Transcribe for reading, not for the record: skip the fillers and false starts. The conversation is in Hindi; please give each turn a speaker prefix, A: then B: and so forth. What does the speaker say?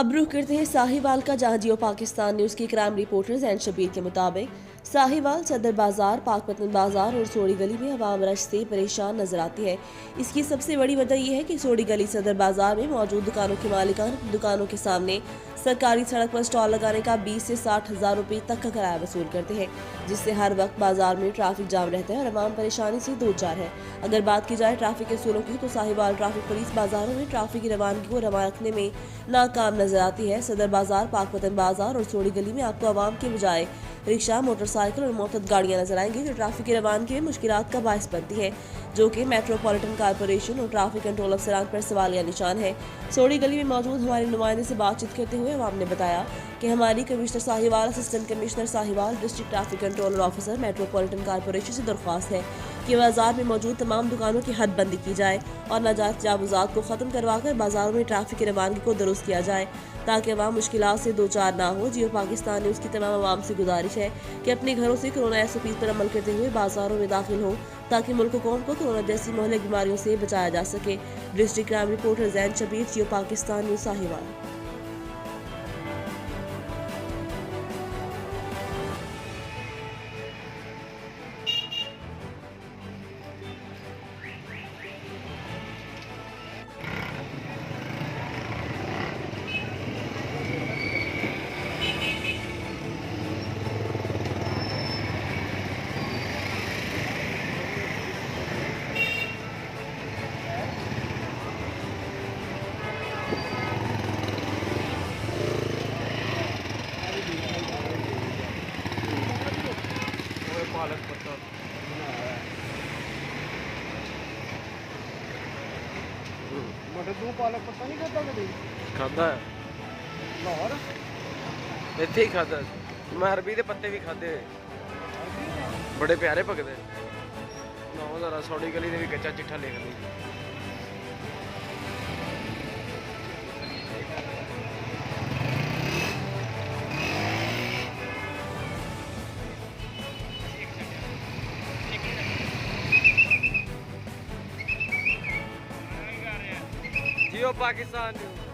A: अब रुख करते हैं साहिवाल का, जहां जियो पाकिस्तान न्यूज की क्राइम रिपोर्टर जैन शबीर के मुताबिक साहिवाल सदर बाजार, पाकपतन बाजार और सोड़ी गली में अवाम रश से परेशान नजर आती है। इसकी सबसे बड़ी वजह यह है कि सोड़ी गली सदर बाजार में मौजूद दुकानों के मालिकान दुकानों के सामने सरकारी सड़क पर स्टॉल लगाने का 20 से 60 हजार रुपए तक का किराया वसूल करते हैं, जिससे हर वक्त बाजार में ट्रैफिक जाम रहता है और अवाम परेशानी से दो चार है। अगर बात की जाए ट्रैफिक के असूलों की, तो साहिवाल ट्रैफिक पुलिस बाजारों में ट्रैफिक की रवानगी को रवा रखने में नाकाम नजर आती है। सदर बाजार, पाकपतन बाजार और सोड़ी गली में आपको आवाम के बजाय रिक्शा, मोटरसाइकिल और मोटर गाड़ियां नजर आएंगी, जो ट्रैफिक की रवानगी में मुश्किलात का बायस बनती है, जो कि मेट्रोपॉलिटन कॉर्पोरेशन और ट्रैफिक कंट्रोल अफसरान पर सवालिया निशान है। सोड़ी गली में मौजूद हमारे नुमाइंदे से बातचीत करते हुए अवाम ने बताया कि हमारी commissioner Sahiwal, assistant commissioner Sahiwal, district traffic controller officer metropolitan corporation से दरख्वास्त है कि बाजार में मौजूद तमाम दुकानों की हदबंदी की जाए और नाजायज तजावुजात को खत्म करवाकर बाजारों में ट्रैफिक की रवानगी को दुरुस्त किया जाए, ताकि अवाम मुश्किलात से दो चार ना हो। जियो पाकिस्तान न्यूज़ की तमाम अवाम से गुजारिश है कि अपने घरों से कोरोना SOP पर अमल करते हुए बाजारों में दाखिल हो, ताकि मुल्क कौम को कोरोना जैसी मोहलिक बीमारियों से बचाया जा सके। District crime reporter Jain Shabbir, Geo Pakistan news, Sahiwal.
B: पालक पत्ता मटर तू पालक पत्ता नहीं खाता कभी?
C: खादा
B: लाहौर
C: इत्थे ही खादा। मैं अरबी के पत्ते भी खादे, बड़े प्यारे पकते। ना जरा सोड़ी गली ने भी कच्चा चिट्ठा लिख ली। जियो पाकिस्तान न्यूज़।